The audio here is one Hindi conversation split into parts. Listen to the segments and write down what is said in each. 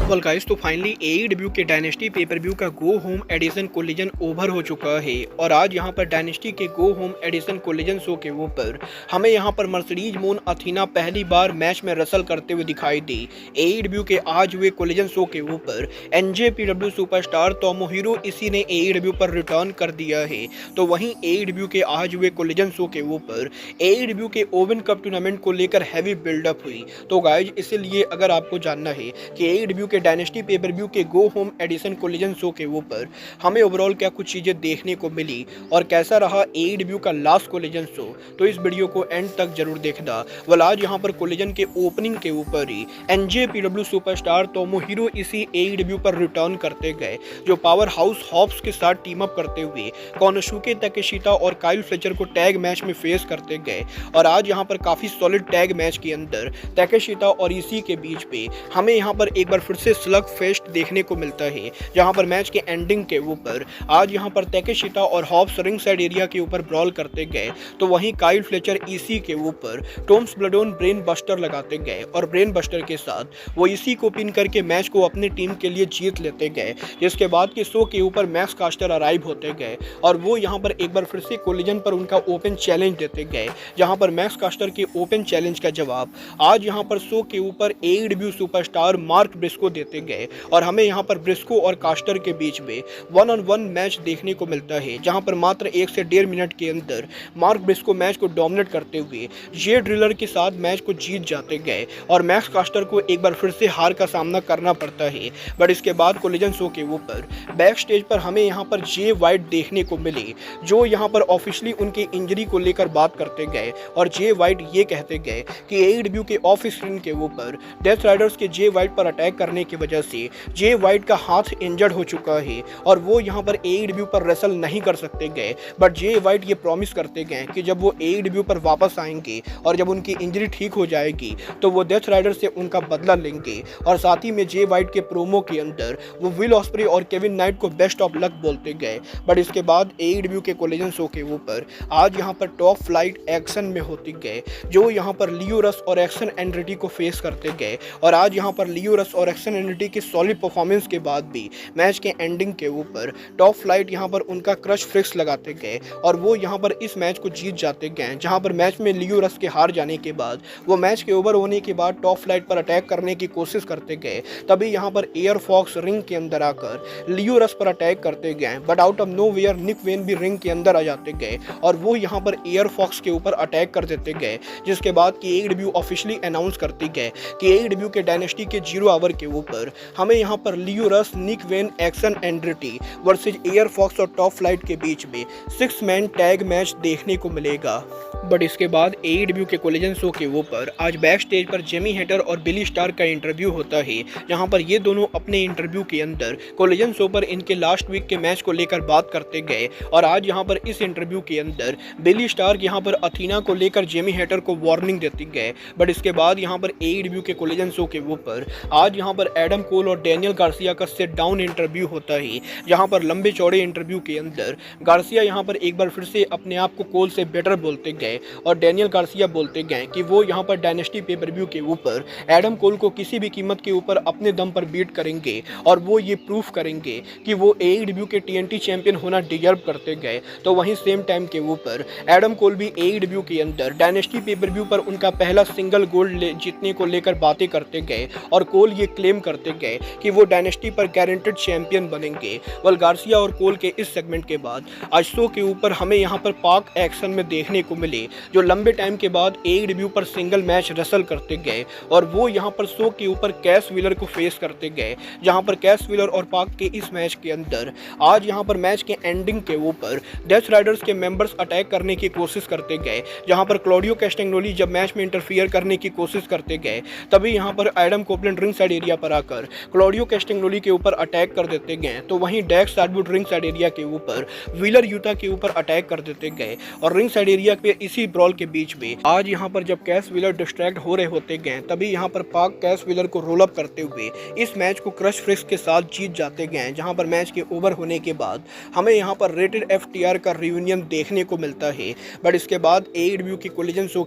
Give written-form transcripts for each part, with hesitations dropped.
वेल गाइस, तो फाइनली एईडब्ल्यू के डायनेस्टी पेपर व्यू का go home edition Collision over हो चुका है और आज यहां पर डायनेस्टी के go home edition Collision show के ऊपर हमें यहां पर मर्सिडीज मून अथीना पहली बार मैच में रसल करते हुए दिखाई दी। एईडब्ल्यू के आज हुए कोलिजन शो के ऊपर एनजेपीडब्ल्यू सुपरस्टार तोमोहिरो इसी ने एईडब्ल्यू पर रिटर्न कर दिया है। तो वहीं एईडब्ल्यू के आज हुए कोलिजन शो के ऊपर एईडब्ल्यू के ओवन कप टूर्नामेंट को लेकर हैवी बिल्डअप हुई। तो गाइज, इसीलिए अगर आपको जानना है कि एईडब्ल्यू के डायनेस्टी पेपर व्यू के go home edition Collision show के ऊपर हमें ओवरऑल क्या कुछ चीजें देखने को मिली और कैसा रहा एईडब्ल्यू का लास्ट कोलिजन शो, तो इस वीडियो को एंड तक जरूर देखना। वल आज यहाँ पर कोलिजन के ओपनिंग के ऊपर ही एनजेपीडब्ल्यू सुपरस्टार तोमोहिरो इसी एईडब्ल्यू पर रिटर्न करते गए, जो पावर हाउस हॉप्स के साथ टीम अप करते हुए कोनोसुके ताकेशिता और काइल फ्लेचर को टैग मैच में फेस करते गए। और आज यहाँ पर काफी सॉलिड टैग मैच के अंदर ताकेशिता और इसी के बीच पे हमें यहाँ पर एक बार फिर से स्लग फेस्ट देखने को मिलता है, जहां पर मैच के एंडिंग के ऊपर आज यहां पर ताकेशिता और हॉप्स रिंग साइड एरिया के ऊपर ब्रॉल करते गए, तो वहीं काइल फ्लेचर इसी के ऊपर टॉम्स ब्लडोन ब्रेन बस्टर लगाते गए और ब्रेन बस्टर के साथ वो इसी को पिन करके मैच को अपनी टीम के लिए जीत लेते गए। जिसके बाद के शो के ऊपर मैक्स कास्टर अराइव होते गए और वो यहाँ पर एक बार फिर से कोलिजन पर उनका ओपन चैलेंज देते गए, जहां पर मैक्स कास्टर के ओपन चैलेंज का जवाब आज यहाँ पर शो के ऊपर एईडब्ल्यू सुपरस्टार मार्क ब्रिस्को देते गए और हमें यहाँ पर ब्रिस्को और कास्टर के बीच में 1-on-1 मैच देखने को मिलता है, जहाँ पर मात्र 1 से 1.5 मिनट के अंदर मार्क ब्रिस्को मैच को डोमिनेट करते हुए जे ड्रिलर के साथ मैच को जीत जाते गए और मैक्स कास्टर को एक बार फिर से हार का सामना करना पड़ता है। बट इसके बाद कोलिजन शो के ऊपर बैक स्टेज पर हमें यहाँ पर जे वाइट देखने को मिले, जो यहाँ पर ऑफिशियली उनके इंजरी को लेकर बात करते गए और जे वाइट ये कहते गए कि एईडब्ल्यू के ऑफ स्क्रीन के ऊपर डेथ राइडर्स के जे वाइट पर अटैक करने की वजह से जे वाइट का हाथ इंजर्ड हो चुका है और वो यहाँ पर एईडब्ल्यू पर रेसल नहीं कर सकते गए। बट जे वाइट ये प्रॉमिस करते गए कि जब वो एईडब्ल्यू पर वापस आएंगे और जब उनकी इंजरी ठीक हो जाएगी तो वो डेथ राइडर से उनका बदला लेंगे। और साथ ही में जे वाइट के प्रोमो के अंदर वो विल ऑस्प्रे और केविन नाइट को बेस्ट ऑफ लक बोलते गए। बट इसके बाद एईडब्ल्यू के कोलिजन शो के ऊपर आज यहाँ पर टॉप फ्लाइट एक्शन में होती गए, जो यहाँ पर लियो रस और एक्शन एंड्रिटी को फेस करते गए और आज यहाँ पर लियो रस और एक्शन एंड्रिटी की सॉलिड परफॉर्मेंस के बाद भी मैच के एंडिंग के ऊपर टॉप फ्लाइट यहाँ पर उनका क्रश फ्रिक्स लगाते गए और वो यहाँ पर इस मैच को जीत जाते गए, जहाँ पर मैच में लियो रस के हार जाने के बाद वो मैच के ओवर होने के बाद टॉप फ्लाइट पर अटैक करने की कोशिश करते गए। तभी यहाँ पर एयर फॉक्स रिंग के अंदर आकर लियो रस पर अटैक करते गए, but out of nowhere Nick Wayne भी रिंग के अंदर आ जाते गए और वो यहाँ पर एयर फॉक्स के ऊपर अटैक कर देते गए। जिसके बाद की एईडब्ल्यू ऑफिशियली अनाउंस करती गए कि एईडब्ल्यू के डायनेस्टी के 0 आवर के ऊपर हमें यहाँ पर Leo Rush, Nick Wayne, Action Andretti versus AR Fox और टॉप फ्लाइट के बीच में 6 मैन टैग मैच देखने को मिलेगा। बट इसके बाद एईडब्ल्यू के कोलिजन शो के ऊपर आज बैक स्टेज पर जेमी हेटर और बिली स्टार का इंटरव्यू होता है, जहां पर ये दोनों अपने इंटरव्यू के अंदर कोलिजन शो पर इनके लास्ट वीक के मैच को लेकर बात करते गए। और आज यहां पर इस इंटरव्यू के अंदर बिली स्टार यहां पर अथीना को लेकर जेमी हेटर को वार्निंग देती गए। बट इसके बाद यहां पर एईडब्ल्यू के कोलिजन शो के ऊपर आज यहां पर एडम कोल और डैनियल गार्सिया का सेट डाउन इंटरव्यू होता है, जहां पर लंबे चौड़े इंटरव्यू के अंदर गार्सिया यहां पर एक बार फिर से अपने आप को कोल से बेटर बोलते गए और डैनियल गार्सिया बोलते गए कि वो यहां पर डायनेस्टी पेपर व्यू के ऊपर एडम कोल को किसी भी कीमत के ऊपर अपने दम पर बीट करेंगे और वो ये प्रूफ करेंगे कि वो एईडब्ल्यू के टीएनटी चैंपियन होना डिजर्व करते गए। तो वहीं सेम टाइम के ऊपर एडम कोल भी एईडब्ल्यू के अंदर डायनेस्टी पेपर व्यू पर उनका पहला सिंगल गोल्ड जीतने को लेकर बातें करते गए और कोल ये क्लेम करते गए कि वो डायनेस्टी पर गारंटेड चैंपियन बनेंगे। वल गार्सिया और कोल के इस सेगमेंट के बाद आज शो के ऊपर हमें यहाँ पर पाक एक्शन में देखने को मिले, जो लंबे टाइम के बाद एईडब्ल्यू पर सिंगल मैच रसल करते गए और वो यहाँ पर शो के ऊपर कैश व्हीलर को फेस करते गए, जहाँ पर कैश व्हीलर और पाक के इस मैच के अंदर आज यहाँ पर मैच के एंडिंग के ऊपर डेथ राइडर्स के मेंबर्स अटैक करने की कोशिश करते गए, जहाँ पर क्लॉडियो कैस्टेग्नोली जब मैच में इंटरफियर करने की कोशिश करते गए तभी यहाँ पर Adam Copeland ring side area पर आकर क्लॉडियो कैस्टेग्नोली के ऊपर अटैक कर देते गए। तो वहीं डेक्स सार्डवुड रिंग साइड एरिया के ऊपर व्हीलर यूटा के ऊपर अटैक कर देते गए और रिंग साइड एरिया पे इसी ब्रॉल के बीच में आज यहाँ पर जब कैश व्हीलर डिस्ट्रैक्ट हो रहे होते गए तभी यहाँ पर पाक कैश व्हीलर को रोल अप करते हुए इस मैच को क्रश फ्रिक्स के साथ जीत जाते गए, जहाँ पर मैच के ओवर होने के बाद हमें यहाँ पर रेटेड एफटीआर का रियूनियन देखने को मिलता है। बट इसके बाद एईडब्ल्यू की कोलिजन शो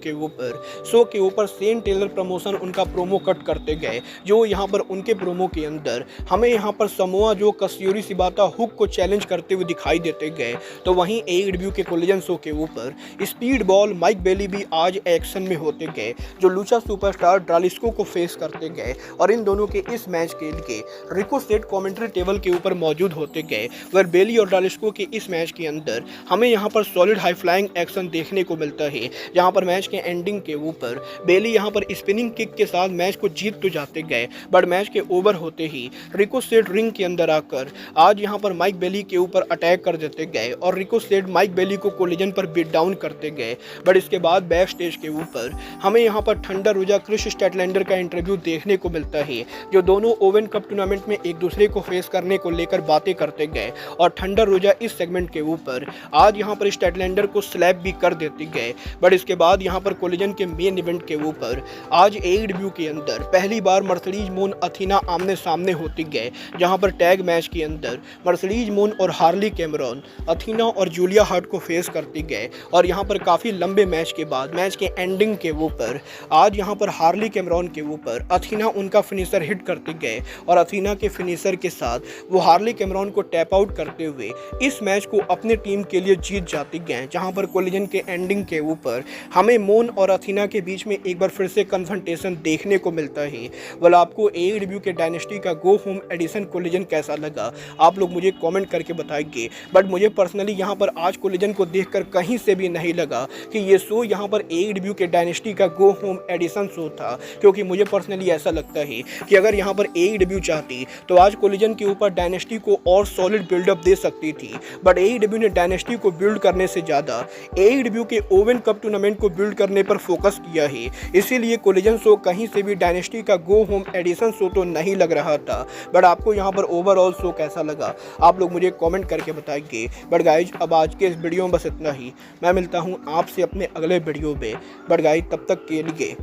के ऊपर सेन टेलर प्रमोशन उनका प्रोमो कट करते गए, जो यहाँ पर उनके प्रोमो के अंदर हमें यहाँ पर समोआ जो कात्सुयोशी शिबाता हुक को चैलेंज करते हुए दिखाई देते गए, तो वहीं AEW के कोलिजन शो के ऊपर स्पीड बॉल माइक बेली भी आज एक्शन में होते गए, जो लूचा सुपरस्टार ड्रालिस्को को फेस करते गए और इन दोनों के इस मैच के लिए रिको सेट कमेंट्री टेबल के ऊपर मौजूद होते गए। वह बेली और ड्रालिस्को के इस मैच के अंदर हमें यहाँ पर सॉलिड हाई फ्लाइंग एक्शन देखने को मिलता है, जहाँ पर मैच के एंडिंग के ऊपर बेली यहाँ पर स्पिनिंग किक के साथ मैच को जीत तो जाते गए, बट मैच के ओवर होते ही रिको सेट रिंग के अंदर आकर आज यहाँ पर माइक बेली के ऊपर अटैक कर देते गए और रिको सेट माइक बेली को कोलिजन पर बीट डाउन करते गए। बट इसके बाद बैक स्टेज के ऊपर हमें यहाँ पर थंडर रोजा क्रिस स्टैटलैंडर का इंटरव्यू देखने को मिलता है, जो दोनों ओवन कप टूर्नामेंट में एक दूसरे को फेस करने को लेकर बातें करते गए और थंडर रोजा इस सेगमेंट के ऊपर आज यहाँ पर स्टैटलैंडर को स्लैप भी कर देते गए। बट इसके बाद यहाँ पर कोलिजन के मेन इवेंट के ऊपर आज AEW के अंदर पहली बार मर्सिडीज मून अथीना आमने सामने होती गए, जहां पर टैग मैच के अंदर मर्सिडीज मून और हार्ली कैमरॉन अथीना और जूलिया हार्ट को फेस करते गए और यहां पर काफ़ी लंबे मैच के बाद मैच के एंडिंग के ऊपर आज यहां पर हार्ली कैमरॉन के ऊपर अथीना उनका फिनिशर हिट करते गए और अथीना के फिनिशर के साथ वो हार्ली कैमरॉन को टैप आउट करते हुए इस मैच को अपने टीम के लिए जीत जाते गए। जहां पर कोलिजन के एंडिंग के ऊपर हमें मून और अथीना के बीच में एक बार फिर से कन्फ्रंटेशन देखने को मिलता है। वाला आपको AEW के डायनेस्टी का गो होम एडिशन कोलिजन कैसा लगा, आप लोग मुझे कमेंट करके बताएंगे। बट मुझे पर्सनली यहाँ पर आज कोलिजन को देखकर कहीं से भी नहीं लगा कि ये शो यहाँ पर AEW के डायनेस्टी का गो होम एडिशन शो था, क्योंकि मुझे पर्सनली ऐसा लगता है कि अगर यहाँ पर AEW चाहती तो आज कोलिजन के ऊपर डायनेस्टी को और सॉलिड बिल्डअप दे सकती थी। बट AEW ने डायनेस्टी को बिल्ड करने से ज़्यादा AEW के ओवन कप टूर्नामेंट को बिल्ड करने पर फोकस किया है, इसीलिए कोलिजन शो कहीं से भी डायनेस्टी का गो होम एडिशन शो तो नहीं लग रहा था। बट आपको यहाँ पर ओवरऑल शो कैसा लगा, आप लोग मुझे कमेंट करके बताएंगे। बट गाइज अब आज के इस वीडियो में बस इतना ही, मैं मिलता हूँ आपसे अपने अगले वीडियो में। बट गाइज तब तक के लिए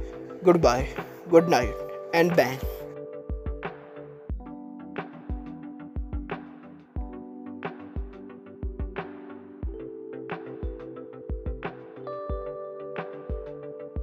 good bye, good night and bang.